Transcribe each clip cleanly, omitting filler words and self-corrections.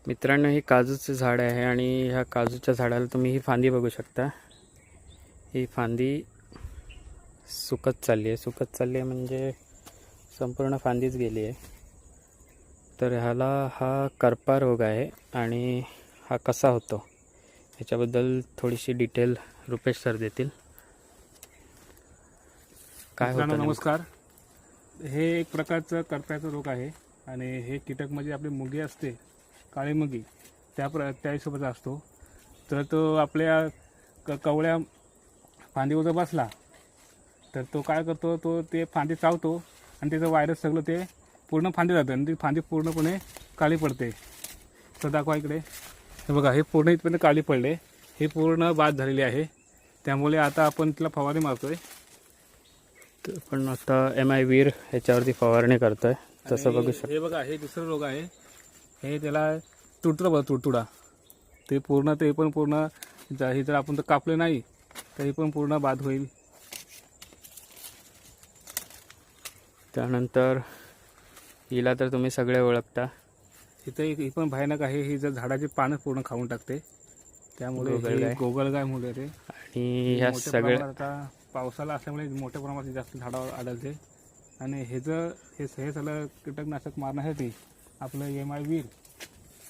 मित्रांनो, हे काजूचं झाड आहे आणि ह्या काजूच्या झाडाला तुम्ही ही फांदी बघू शकता. ही फांदी सुकत चालली आहे म्हणजे संपूर्ण फांदीच गेली आहे. तर ह्याला हा करपा रोग आहे आणि हा कसा होतो ह्याच्याबद्दल थोडीशी डिटेल रुपेश सर देतील. काय होतं? नमस्कार. हे एक प्रकारचं करप्याचा रोग आहे आणि हे कीटक म्हणजे आपली मुगी असते, काळी मुगी, त्या हिशोबाचा असतो. तर तो आपल्या कवळ्या फांदीवर जर बसला तर तो काय करतो, तो ते फांदी चावतो आणि त्याचं व्हायरस सगळं ते पूर्ण फांदी जातं आणि ती फांदी पूर्णपणे काळी पडते. तर दाखवा इकडे, हे बघा, हे पूर्ण इथपर्यंत काळी पडले, हे पूर्ण बाद झालेली आहे. त्यामुळे आता आपण तिला फवारणी मारतोय. पण आता MI वीर ह्याच्यावरती फवारणी करतोय, तसं बघू शकतो. हे बघा, हे दुसरं रोग आहे, हे त्याला तुडतुडा ते पण पूर्ण हे जर आपण तर कापले नाही तरी पण पूर्ण बाद होईल. त्यानंतर हिला तर तुम्ही सगळे ओळखता. इथं ही पण भयानक आहे, ही जर झाडाची पानं पूर्ण खाऊन टाकते. त्यामुळे गोगलगाय मुळे ते आणि ह्या सगळ्या आता पावसाला असल्यामुळे मोठ्या प्रमाणात जास्त झाडावर आढळते. आणि हे सगळं कीटकनाशक मारण्यासाठी आपलं MI वीर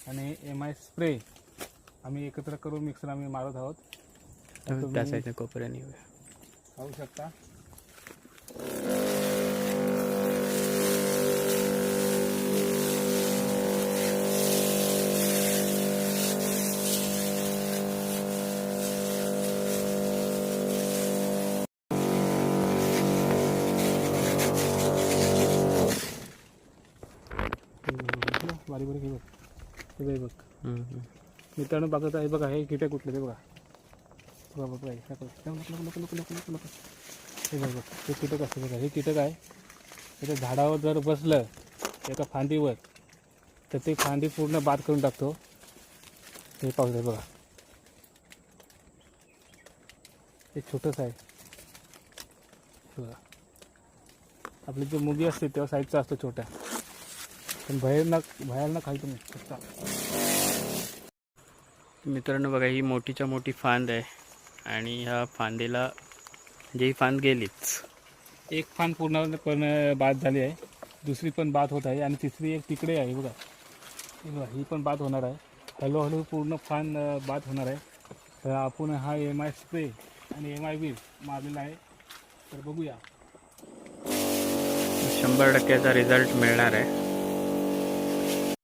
आणि MI स्प्रे आम्ही एकत्र करून मिक्सर आम्ही मारत आहोत. त्या साईडने कोपऱ्याने पाहू शकता. बारीक बारीक हे बघ, मित्रांनो बघत आहे. बघा, हे कीटक कुठले ते बघा. हे बघ, हे कीटक असते बघा. हे कीटक आहे, त्याच्या झाडावर जर बसलं एका फांदीवर तर ते फांदी पूर्ण बाद करून टाकतो. हे पाहू बघा, हे छोटंच आहे. बघा, आपली जी मुगी असते तेव्हा साईजचा असतो छोट्या, पण भयानक खाली तुम्ही शकता. मित्रांनो बघा, ही मोठीच्या मोठी फांद आहे आणि ह्या फांदीला म्हणजे ही फांद गेलीच. एक फांद पूर्णपणे बाद झाली आहे, दुसरी पण बाद होत आहे आणि तिसरी एक तिकडे आहे. बघा, ही पण बाद होणार आहे. हळूहळू पूर्ण फांद बाद होणार आहे. तर आपण हा MI स्प्रे आणि MI वीर मारलेला आहे. तर बघूया, 100% रिझल्ट मिळणार आहे.